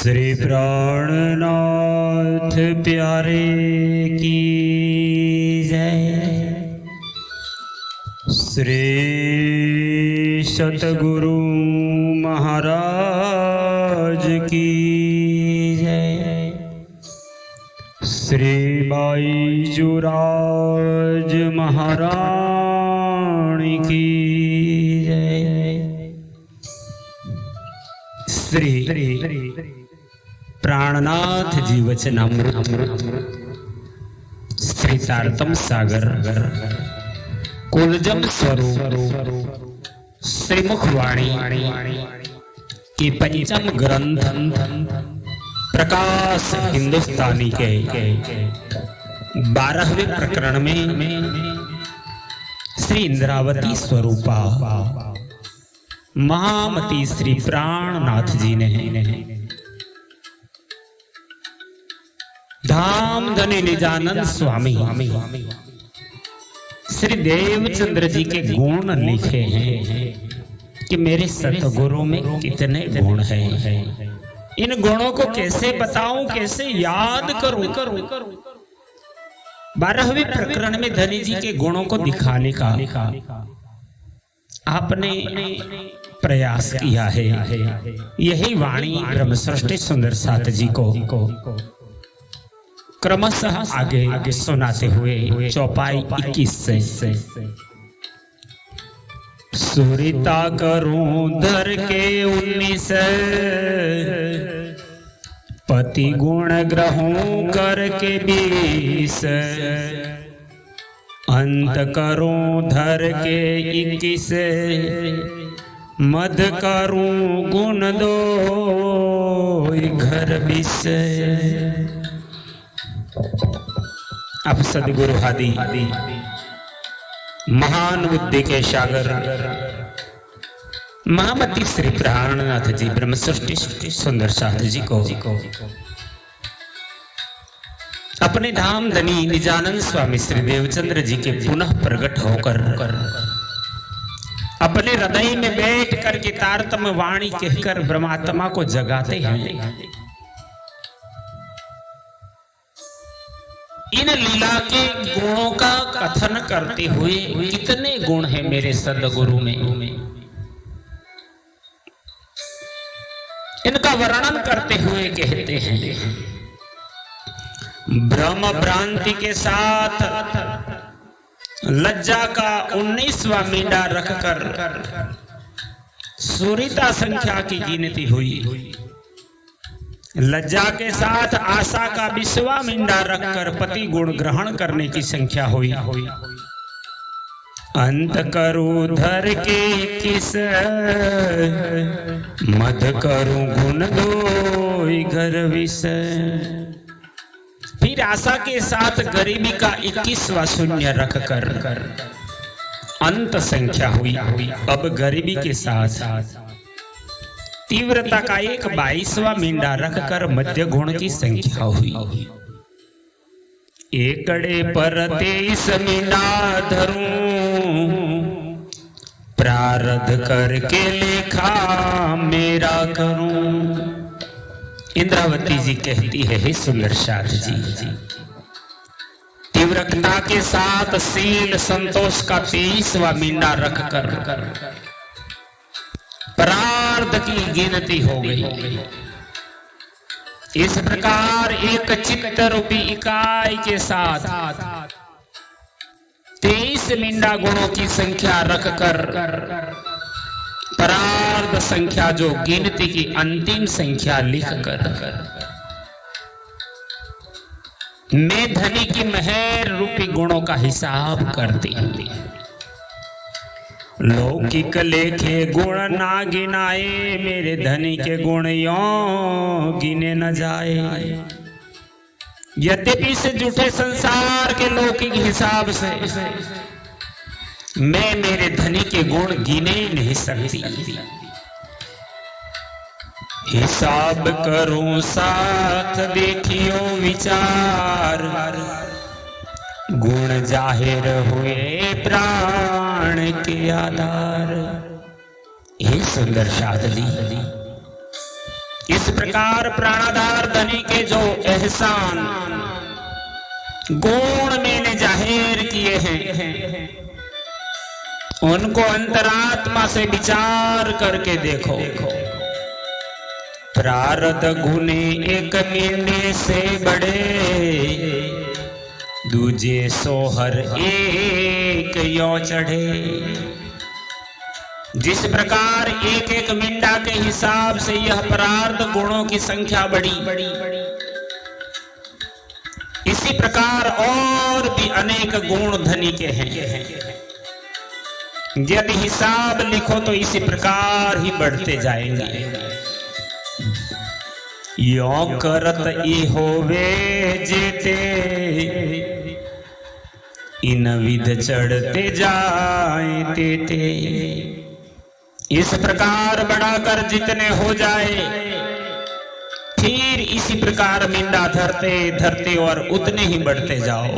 श्री प्राणनाथ प्यारे की जय। श्री सतगुरु महाराज की जय। श्री बाईजुराज महारानी की जय। श्री प्राणनाथ जी वचनामृत श्री तारतम सागर कुलजम स्वरूप श्री मुखवाणी की पंचम ग्रंथ प्रकाश हिंदुस्तानी के 12वें प्रकरण में श्री इंद्रावती स्वरूपा महामती श्री प्राणनाथ जी ने धाम धनी निजानंद स्वामी श्री देवचंद्र जी के गुण लिखे हैं कि मेरे सतगुरु में कितने गुण हैं। इन गुणों को कैसे बताऊं, कैसे याद करूं। 12वें प्रकरण में धनी जी के गुणों को दिखाने का आपने प्रयास किया है। यही वाणी ब्रह्म सृष्टि सुंदर साथ जी को क्रमशः आगे सुनाते हुए चौपाई 21 से सुरिता करूं धर के 19 पति गुण ग्रहों करके 20 अंत करूं धर के 21 मद करूं गुण दो घर 20। अब सदगुरु आदि महान बुद्धि के सागर महामती श्री प्राणनाथ जी ब्रह्म सृष्टि सुंदर साथ जी को अपने धाम धनी निजानंद स्वामी श्री देवचंद्र जी के पुनः प्रकट होकर अपने हृदय में बैठ करके तारतम वाणी कहकर ब्रह्मात्मा को जगाते हैं। इन लीला के गुणों का कथन करते हुए कितने गुण हैं मेरे सदगुरु में, इनका वर्णन करते हुए कहते हैं ब्रह्म भ्रांति के साथ लज्जा का 19वां मींडा रखकर सुरिता संख्या की गिनती हुई। लज्जा के साथ आशा का 20वां मींडा रखकर पति गुण ग्रहण करने की संख्या हुई। अंत करूं धर के 21 मद करूं गुण दो घर 20। फिर आशा के साथ गरीबी का 21वां शून्य रखकर अंत संख्या हुई। अब गरीबी के साथ तीव्रता का एक 22वां मींडा रखकर मध्य गुण की संख्या हुई। एकड़े पर 23 मींडा धरूं प्रारब्ध करके लेखा मेरा करूं। इंद्रावती जी कहती है हे सुंदर साथ जी, तीव्रता के साथ शील संतोष का 23वां मींडा रखकर प्रारब्ध की गिनती हो गई। इस प्रकार एक चित्त रूपी इकाई के साथ 23 मींडा गुणों की संख्या रखकर प्रारब्ध संख्या जो गिनती की अंतिम संख्या लिखकर मैं धनी की मेहर रूपी गुणों का हिसाब करती हूँ। लौकिक लेखे गुण ना गिनाए मेरे धनी के गुण यों गिने न जाए। यद्यपि इस झूठे संसार के लौकिक हिसाब से मैं मेरे धनी के गुण गिने नहीं सकती। हिसाब करूं साथ देखियो विचार गुण जाहिर हुए प्राण के आधार। हे सुंदर साथ जी, इस प्रकार प्राणाधार धनी के जो एहसान गुण मैंने जाहिर किए हैं, उनको अंतरात्मा से विचार करके देखो। प्रारब्ध गुने एक मींडे से बड़े, दूजे सोहर एक यो चढ़े। जिस प्रकार एक एक मिंडा के हिसाब से यह प्रारब्ध गुणों की संख्या बढ़ी, इसी प्रकार और भी अनेक गुण धनी के हैं। यदि हिसाब लिखो तो इसी प्रकार ही बढ़ते जाएंगे। यो करत ई होवे जेते, इन विध चढ़ते जाए तेते। इस प्रकार बढ़ाकर जितने हो जाए, फिर इसी प्रकार मिंडा धरते धरते और उतने ही बढ़ते जाओ।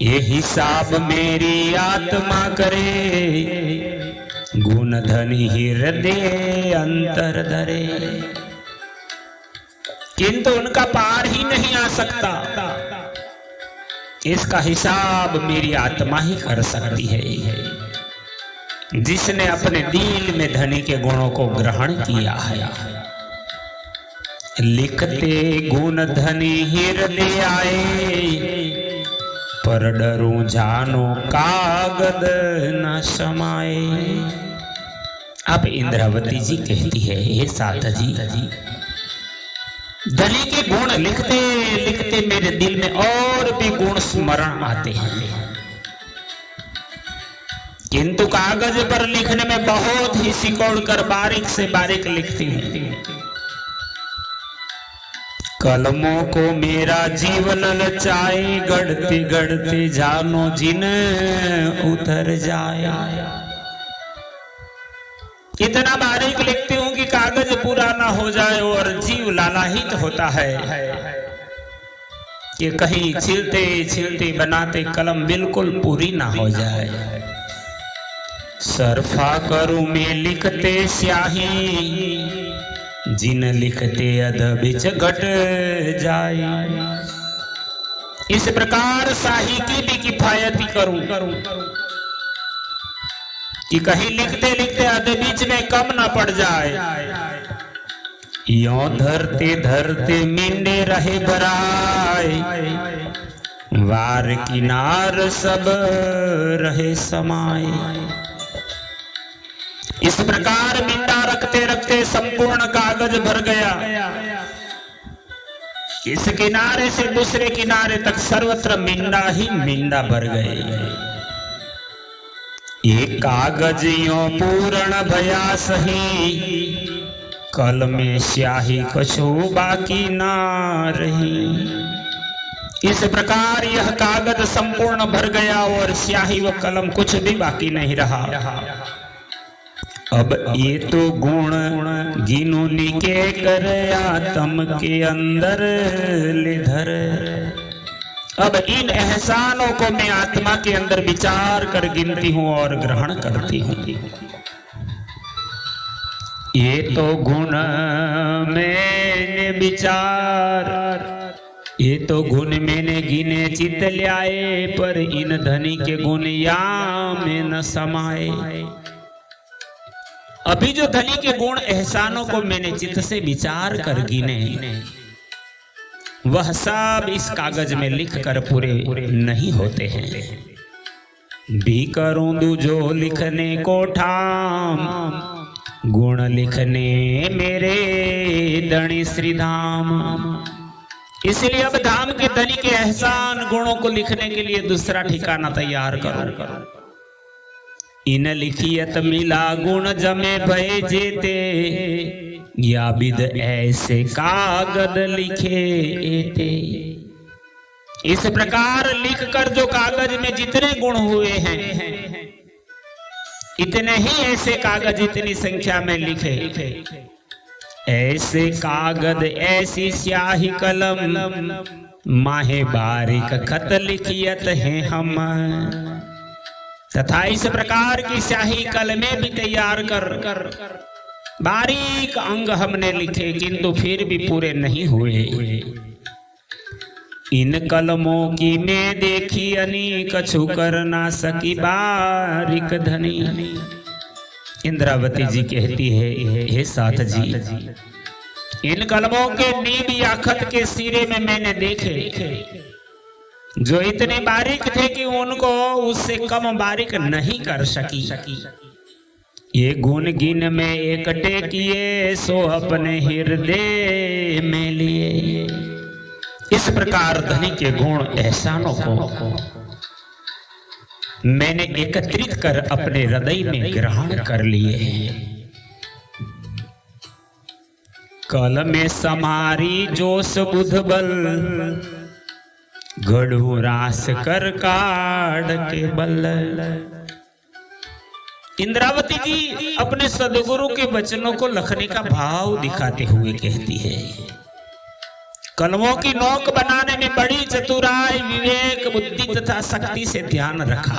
ये हिसाब मेरी आत्मा करे, गुण धनी हृदय अंतर धरे। किंतु उनका पार ही नहीं आ सकता। इसका हिसाब मेरी आत्मा ही कर सकती है, जिसने अपने दिल में धनी के गुणों को ग्रहण किया है। लिखते गुण धनी हृदय आए, पर डरूं जानो कागद न समाए। अब इंद्रावती जी कहती है, हे साध जी, धनी के गुण लिखते लिखते मेरे दिल में और भी गुण स्मरण आते हैं, किंतु कागज पर लिखने में बहुत ही सिकोड़ कर बारीक से बारीक लिखती हूँ। कलमों को मेरा जीवन लचाए, गढ़ते गढ़ते जानो जिन उतर जाए। इतना बारीक लिखती हूँ कि कागज पूरा ना हो जाए और जीव लालाहित होता है कि कहीं छिलते छिलते बनाते कलम बिल्कुल पूरी ना हो जाए। सरफा करूं मैं लिखते स्याही, जिन लिखते अध बिच घट जाए। इस प्रकार शाही की भी किफायती करूं कि कहीं लिखते लिखते अध बीच में कम ना पड़ जाए। यो धरते धरते मिंडे रहे बराए, वार किनार सब रहे समाए। इस प्रकार मिंडा रखते रखते संपूर्ण कागज भर गया। इस किनारे से दूसरे किनारे तक सर्वत्र मिंडा ही मिंडा भर गए। एक कागज यो पूर्ण भया सही, कल में स्याही कछु बाकी ना रही। इस प्रकार यह कागज संपूर्ण भर गया और स्याही व कलम कुछ भी बाकी नहीं रहा। अब ये तो गुण गिनो लिखे कर आत्म के अंदर ले धर। अब इन एहसानों को मैं आत्मा के अंदर विचार कर गिनती हूँ और ग्रहण करती हूँ। ये तो गुण मैंने विचार, ये तो गुण मैंने गिने चित ल्याए, पर इन धनी के गुण या में न समाए। अभी जो धनी के गुण एहसानों को मैंने चित्त से विचार कर गिने, वह सब इस कागज में लिख कर पूरे नहीं होते हैं। भी करूं दू जो लिखने को ठाम, गुण लिखने मेरे धनी श्री धाम। इसलिए अब धाम के धनी के एहसान गुणों को लिखने के लिए दूसरा ठिकाना तैयार करो। इन लिखियत मिला गुण जमे भय जेते, या विद ऐसे कागद लिखे एते। इस प्रकार लिखकर जो कागज में जितने गुण हुए हैं, इतने ही ऐसे कागज इतनी संख्या में लिखे। ऐसे कागद ऐसी स्याही कलम, माहे बारीक खत लिखियत है हम। तथा इस प्रकार की स्याही कलमें भी तैयार कर बारीक अंग हमने लिखे किंतु फिर भी पूरे नहीं हुए। इन कलमों की मैं देखी अनी, कछु कर ना सकी बारीक धनी। इंद्रावती जी कहती है, हे साथ जी, इन कलमों के नीब या खत के सिरे में मैंने देखे जो इतने बारीक थे कि उनको उससे कम बारीक नहीं कर सकी। ये गुण गिन में एकटे किए, सो अपने हृदय में लिए। इस प्रकार धनी के गुण एहसानों को मैंने एकत्रित कर अपने हृदय में ग्रहण कर लिए। कल में समारी जोश बुध बल, गढ़ू रास कर काढ़ के बल। इंद्रावती जी अपने सदगुरु के वचनों को लखने का भाव दिखाते हुए कहती है, कलमों की नोक बनाने में बड़ी चतुराई, विवेक, बुद्धि तथा शक्ति से ध्यान रखा।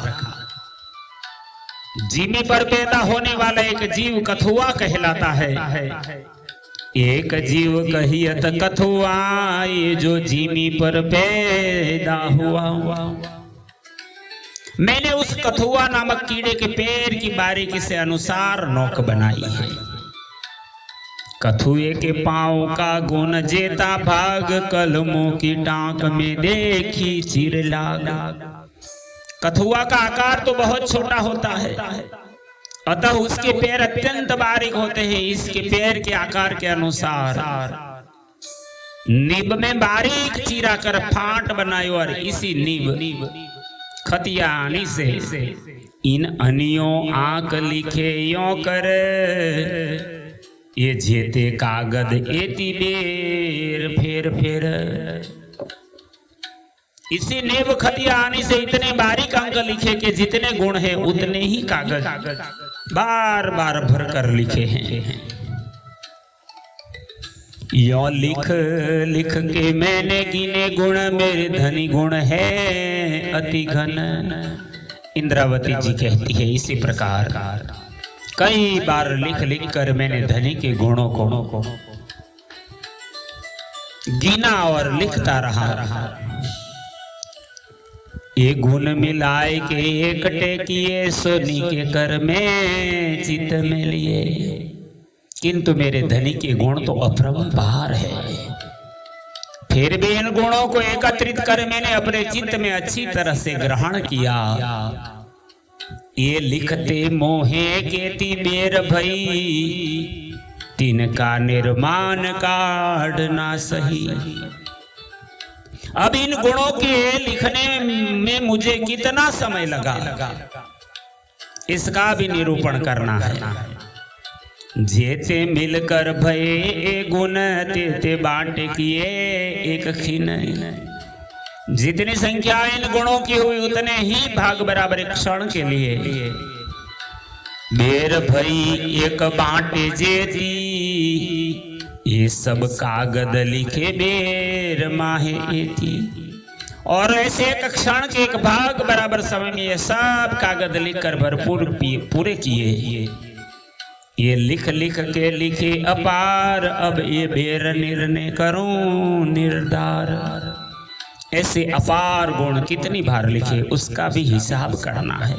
जीमी पर पैदा होने वाला एक जीव कथुआ कहलाता है। एक जीव कहियत कथुआ, ये जो जीमी पर पैदा हुआ। मैंने उस कथुआ नामक कीड़े के पैर की बारीकी से अनुसार नोक बनाई है। कथुए के पांव का गुण जेता भाग, कलमों की टांक में देखी चिर लाग। कथुआ का आकार तो बहुत छोटा होता है, अतः उसके पैर अत्यंत बारीक होते हैं। इसके पैर के आकार के अनुसार निब में बारीक चीरा कर फाट बनाई और इसी निब खतिया आनी से इन अनियों आंक लिखे यों कर, ये जेते कागद एती बेर फेर फेर। इसी नेब खतिया आनी से इतने बारीक अंक लिखे कि जितने गुण है उतने ही कागज बार बार भर कर लिखे हैं। यो लिख लिख के मैंने गिने गुण, मेरे धनी गुण है अति घन। इंद्रावती जी कहती है, इसी प्रकार कई बार लिख लिख कर मैंने धनी के गुणों को गिना और लिखता रहा। ये गुण मिलाए के एकटे किए, सोनी के कर में चित में लिए। किंतु मेरे धनी के गुण तो अपरंपार है। फिर भी इन गुणों को एकत्रित कर मैंने अपने चित्त में अच्छी तरह से ग्रहण किया। ये लिखते मोहे केती बेर भई, तिनका निर्माण काढ़ ना सही। अब इन गुणों के लिखने में मुझे कितना समय लगा, इसका भी निरूपण करना है। जेते मिलकर भये ए गुण, तेते बांट किए एक खिन। जितनी संख्या इन गुणों की हुई उतने ही भाग बराबर एक क्षण के लिए। बेर भई एक बांटे जेती, ये सब कागद लिखे बेर माहे एती। और ऐसे एक क्षण के एक भाग बराबर समय में ये सब कागद लिखकर भरपूर पूरे किए। ये लिख लिख के लिखे अपार, अब ये बेर निर्णय करूं निर्धार। ऐसे अपार गुण कितनी बार लिखे उसका भी हिसाब करना है।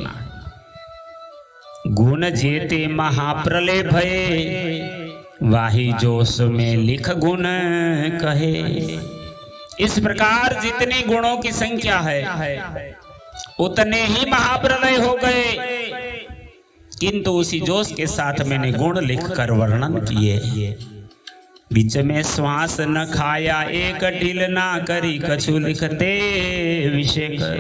गुण जेते महाप्रलय भये, वाही जोश में लिख गुण कहे। इस प्रकार जितने गुणों की संख्या है उतने ही महाप्रलय हो गए, किंतु उसी जोश के साथ मैंने गुण लिखकर वर्णन किए। बीच में श्वास न खाया, एक ढील ना करी, कछु लिखते विषय कर।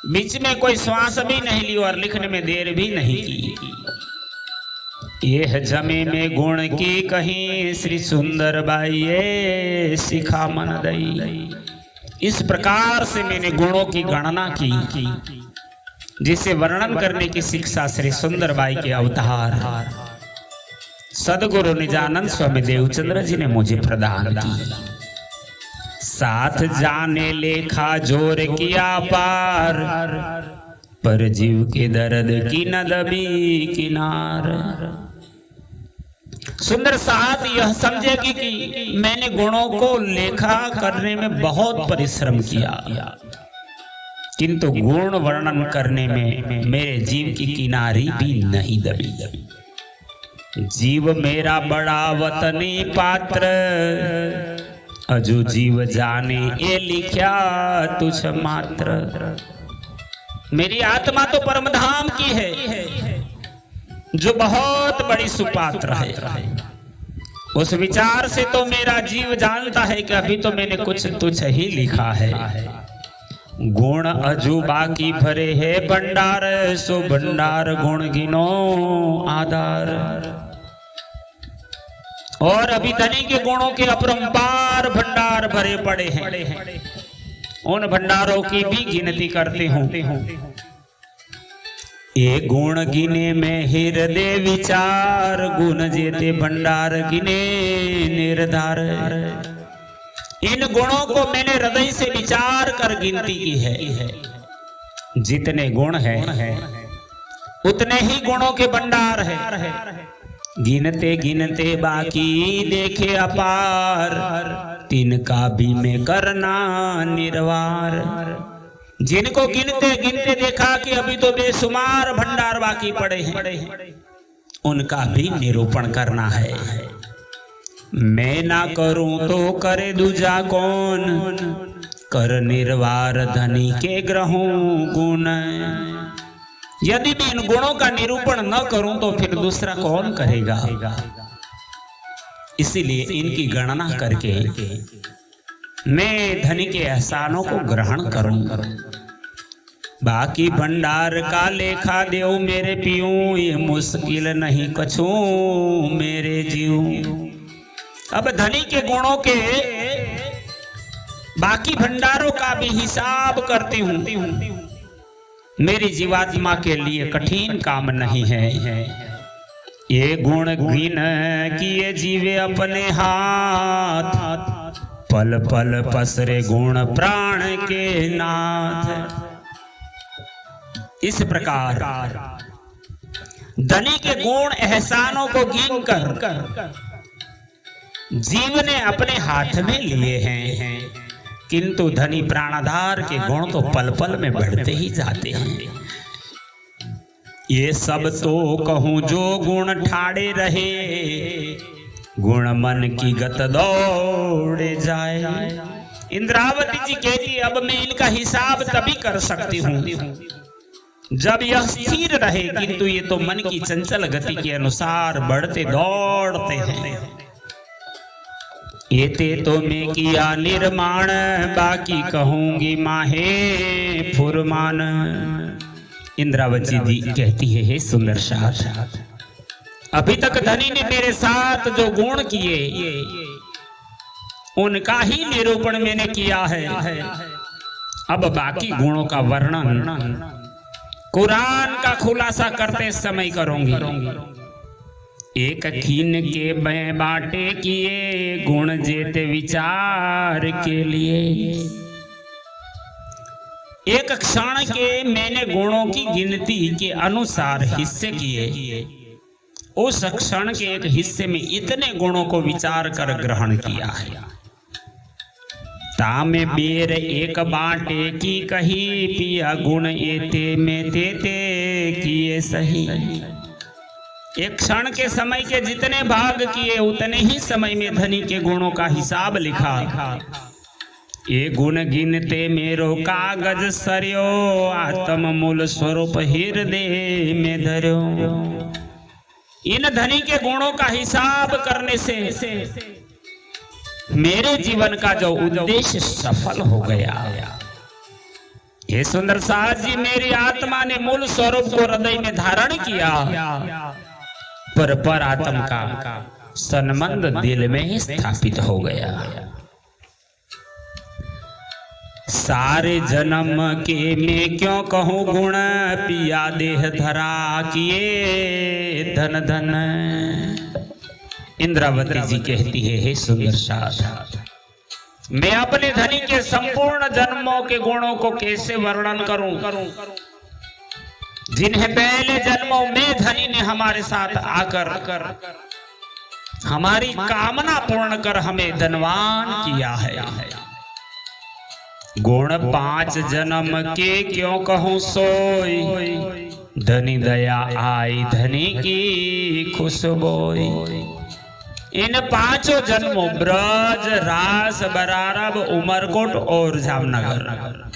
बीच में कोई श्वास भी नहीं ली और लिखने में देर भी नहीं की। यह जमे में गुण की कहीं, श्री सुंदर बाई सिखा मन दई। इस प्रकार से मैंने गुणों की गणना की, जिसे वर्णन करने की शिक्षा श्री सुंदर बाई के अवतार सदगुरु निजानंद स्वामी देवचंद्र जी ने मुझे प्रदान की। साथ जाने लेखा जोर किया पार, पर जीव के दर्द की न दबी किनार। सुंदर साहब यह समझेगी कि मैंने गुणों को लेखा करने में बहुत परिश्रम किया, किंतु गुण वर्णन करने में मेरे जीव की किनारी भी नहीं दबी। जीव मेरा बड़ा वतनी पात्र, अजू जीव जाने ये लिखा तुझ मात्र। मेरी आत्मा तो परमधाम की है, जो बहुत बड़ी सुपात्र है। उस विचार से तो मेरा जीव जानता है कि अभी तो मैंने कुछ तुच्छ ही लिखा है। गुण अजू बाकी भरे है भंडार, सो भंडार गुण गिनो आधार। और अभी धनी के गुणों के अपरंपार भंडार भरे पड़े हैं, उन भंडारों की भी गिनती करते हूं। ये गुण गिने में हृदय विचार, गुण जेते भंडार गिने निर्धार। इन गुणों को मैंने हृदय से विचार कर गिनती की है। जितने गुण हैं उतने ही गुणों के भंडार है। गिनते गिनते बाकी देखे अपार, तिनका भी मैं करना निर्वार। जिनको गिनते गिनते देखा कि अभी तो बेशुमार भंडार बाकी पड़े हैं, उनका भी निरूपण करना है। मैं ना करूं तो करे दूजा कौन, कर निर्वार धनी के ग्रहों गुण। यदि मैं इन गुणों का निरूपण न करूं तो फिर दूसरा कौन करेगा। इसीलिए इनकी गणना करके मैं धनी के एहसानों को ग्रहण करूं। बाकी भंडार का लेखा देव मेरे पियूं, ये मुश्किल नहीं कछू मेरे जीव। अब धनी के गुणों के बाकी भंडारों का भी हिसाब करती हूं। मेरी जीवात्मा के लिए कठिन काम नहीं है। ये गुण गिन किए जीवे अपने हाथ, पल पल पसरे गुण प्राण के नाथ। इस प्रकार धनी के गुण एहसानों को गिन कर जीव ने अपने हाथ में लिए हैं, किंतु धनी प्राणाधार के गुण तो पल पल में बढ़ते ही जाते हैं। ये सब तो कहूं जो गुण ठाड़े रहे, गुण मन की गत दौड़े जाए। इंद्रावती जी कहती अब मैं इनका हिसाब तभी कर सकती हूँ जब यह स्थिर रहे, किंतु ये तो मन की चंचल गति के अनुसार बढ़ते दौड़ते हैं। ये ते तो मैं किया निर्माण, बाकी कहूंगी माहे फुरमान। इंद्रावती जी कहती है हे सुंदर शाह, अभी तक धनी ने मेरे साथ जो गुण किए उनका ही निरूपण मैंने किया है। अब बाकी गुणों का वर्णन कुरान का खुलासा करते समय करूंगी। एक खीन के मैं बाटे किए, गुण जेते विचार के लिए। एक क्षण के मैंने गुणों की गिनती के अनुसार हिस्से किए। उस क्षण के एक हिस्से में इतने गुणों को विचार कर ग्रहण किया है। तामे बेर एक बाटे की कही, पिया गुण एते में तेते किए सही। एक क्षण के समय के जितने भाग किए उतने ही समय में धनी के गुणों का हिसाब लिखा। ये गुण गिनते मेरो कागज सरयो, आत्म मूल स्वरूप हृदय में धर्यो। इन धनी के गुणों का हिसाब करने से मेरे जीवन का जो उद्देश्य सफल हो गया। ये सुंदर साहब जी, मेरी आत्मा ने मूल स्वरूप को हृदय में धारण किया, पर आत्मा का संबंध दिल में ही स्थापित हो गया। सारे जन्म के मैं क्यों कहूँ गुण, पिया देह धरा किए धन धन। इंद्रावती जी कहती है हे सुंदर शाह, मैं अपने धनी के संपूर्ण जन्मों के गुणों को कैसे वर्णन करूं, जिन्हें पहले जन्मों में धनी ने हमारे साथ आकर हमारी कामना पूर्ण कर हमें धनवान किया है। गुण 5 जन्म के क्यों कहूं सोई, धनी दया आई धनी की खुशबोई। इन 5 जन्मों ब्रज, रास, बरारब, उमरकोट और जामनगर,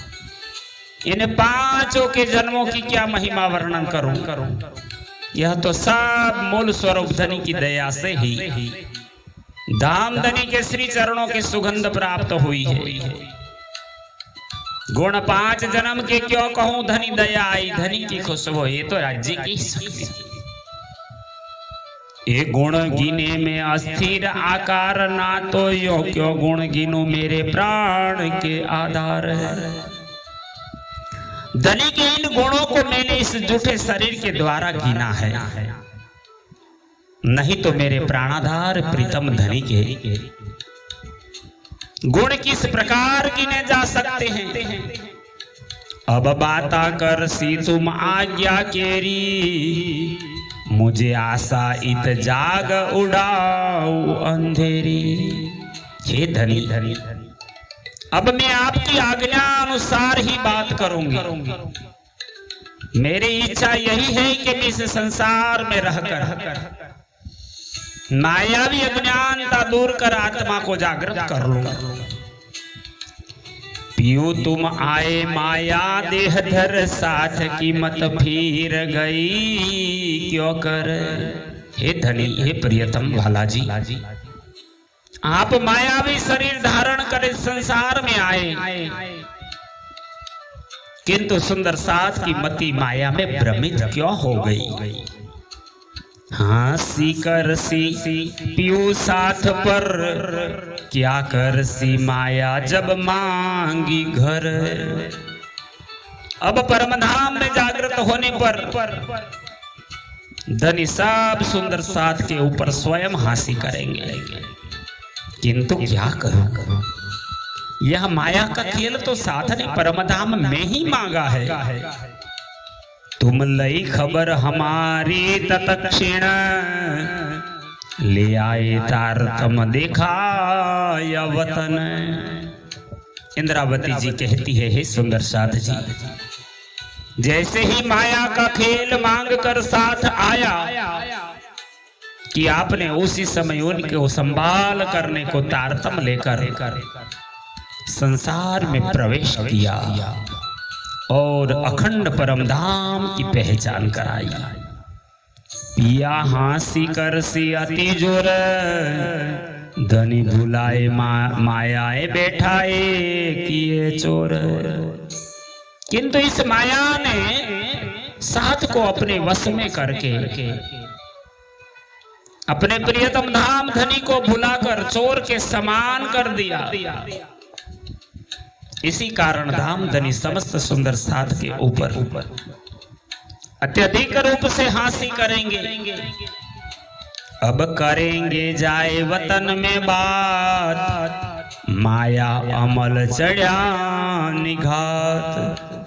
इन 5 के जन्मों की क्या महिमा वर्णन करूं। यह तो सब मूल स्वरूप धनी की दया से ही धाम धनी के श्री चरणों की सुगंध प्राप्त हुई है। गुण 5 जन्म के क्यों कहूं, धनी दया आई धनी की खुशबू। ये तो राज्य की शक्ति। ये गुण गिने में अस्थिर आकार ना, तो यो क्यों गुण गिनूं मेरे प्राण के आधार है। धनी के इन गुणों को मैंने इस जूठे शरीर के द्वारा गिना है, नहीं तो मेरे प्राणाधार प्रीतम धनी के गुण किस प्रकार गिने जा सकते हैं। अब बाता कर सी तुम आज्ञा केरी, मुझे आशा इत जाग उड़ाऊ अंधेरी। हे धनी, अब मैं आपकी आज्ञा अनुसार ही बात करूंगी। मेरी इच्छा यही है कि मैं इस संसार में रहकर मायावी अज्ञानता दूर कर आत्मा को जागृत कर लूं। पियो तुम आए माया देह धर, साथ की मत फिर गई क्यों कर। हे धनी, हे प्रियतम भालाजी, आप मायावी शरीर धारण कर संसार में आए, किंतु सुंदर साथ की मति माया में भ्रमित क्यों हो गई। हाँ सी कर सी पियो साथ पर, क्या कर सी माया जब मांगी घर। अब परमधाम में जागृत होने पर धनी सब सुंदर साथ के ऊपर स्वयं हांसी करेंगे, किंतु क्या करूं। यह माया का खेल तो साथ ने परमधाम में ही मांगा है। तुम लई खबर हमारी तत्क्षण, ले आए तारतम देखा या वतन। इंद्रावती जी कहती है, हे सुंदर साथ जी, जैसे ही माया का खेल मांग कर साथ आया कि आपने उसी समय उनको संभाल करने को तारतम लेकर संसार में प्रवेश किया और अखंड परमधाम की पहचान कराई। पिया हांसी कर सी अति जोर, धनी भुलाए मायाए बैठाए किए चोर। किंतु इस माया ने साथ को अपने वश में करके अपने प्रियतम धाम धनी को भुलाकर चोर के समान कर दिया। इसी कारण धाम धनी समस्त सुंदर साथ के ऊपर अत्यधिक रूप से हांसी करेंगे। अब करेंगे जाए वतन में बात, माया अमल चढ़ा निघात।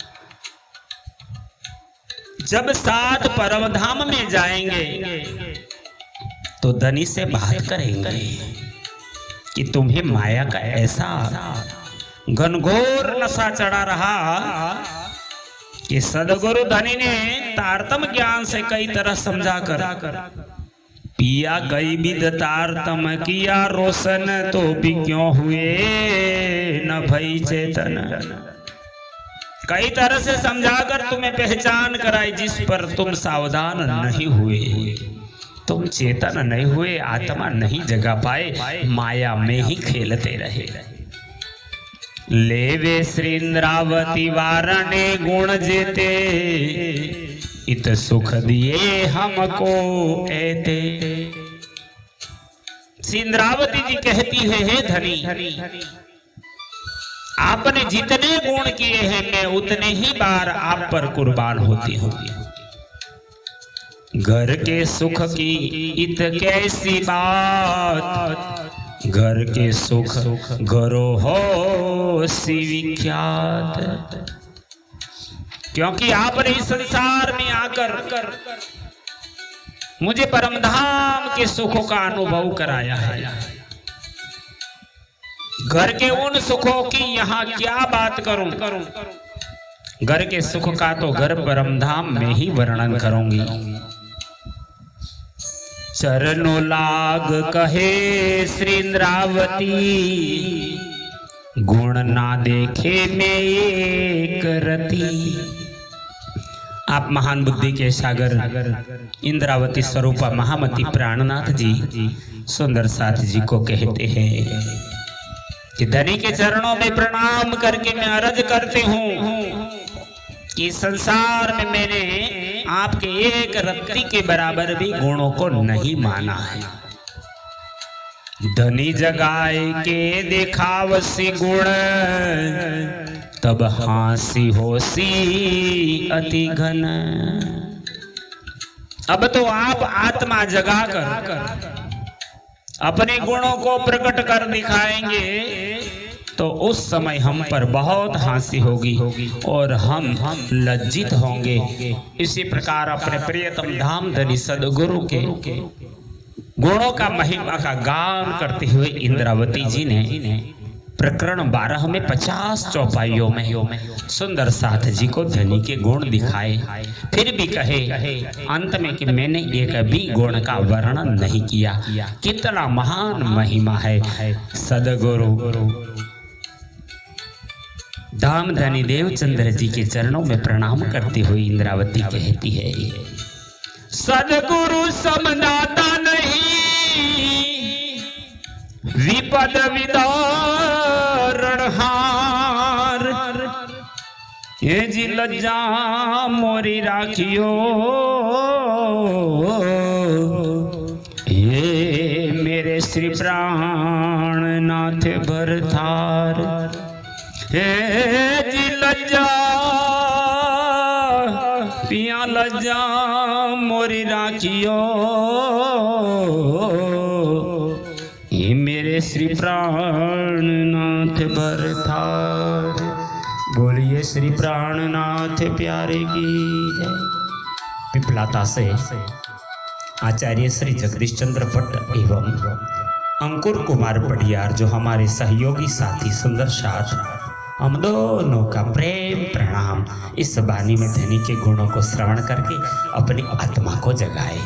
जब साथ परम धाम में जाएंगे तो धनी से बात करेंगे कि तुम्हें माया का ऐसा घनघोर नशा चढ़ा रहा कि सदगुरु धनी ने तारतम ज्ञान से कई तरह समझा कर पिया कई विध तारतम किया रोशन, तो भी क्यों हुए न भई चेतन। कई तरह से समझाकर तुम्हें पहचान कराई, जिस पर तुम सावधान नहीं हुए, तुम चेतन नहीं हुए, आत्मा नहीं जगा पाए, माया में ही खेलते रहे। लेवे श्री इंद्रावती वारणे गुण जेते, इत सुख दिए हमको एते। श्री इंद्रावती जी कहती है, हे धनी, आपने जितने गुण किए हैं मैं उतने ही बार आप पर कुर्बान होती हूँ। घर के सुख की इत कैसी बात, घर के सुख घरो हो सी विख्यात। क्योंकि आपने इस संसार में आकर मुझे परमधाम के सुखों का अनुभव कराया है। घर के उन सुखों की यहाँ क्या बात करूं, घर के सुख का तो घर परमधाम में ही वर्णन करूंगी। चरणों लाग कहे श्री इंद्रावती, गुण ना देखे में एक रति। आप महान बुद्धि के सागर इंद्रावती स्वरूपा महामती प्राणनाथ जी सुंदर साथ जी को कहते हैं कि धनी के चरणों में प्रणाम करके मैं अर्ज करती हूँ कि संसार में मैंने आपके एक रत्ती के बराबर भी गुणों को नहीं माना है। धनी जगाए के देखावसी गुण, तब हासी होसी अति घन। अब तो आप आत्मा जगाकर अपने गुणों को प्रकट कर दिखाएंगे तो उस समय हम पर बहुत हंसी होगी और हम लज्जित होंगे। इसी प्रकार अपने प्रियतम धाम धनी सदगुरु के गुणों का महिमा का गान करते हुए इंद्रावती जी ने प्रकरण 12 में 50 चौपाइयों में सुंदर साथ जी को धनी के गुण दिखाए। फिर भी कहे अंत में कि मैंने एक भी गुण का वर्णन नहीं किया। कितना महान महिमा है। सदगुरु धाम धनी देवचंद्र जी के चरणों में प्रणाम करती हुई इंद्रावती कहती है, सदगुरु समदाता नहीं, विपद विदारणहार। ये जी लज्जा मोरी राखियो, ये मेरे श्री प्राणनाथ भरतार। हे जी लज्जा पिया लज्जा मोरी राखियो, ये मेरे श्री प्राणनाथ भरतार। बोलिए श्री प्राणनाथ प्यारे की जय। पिपलाता से आचार्य श्री जगदीश चंद्र भट्ट एवं अंकुर कुमार पटियार जो हमारे सहयोगी साथी सुंदर साथ, हम दोनों का प्रेम प्रणाम। इस वाणी में धनी के गुणों को श्रवण करके अपनी आत्मा को जगाए।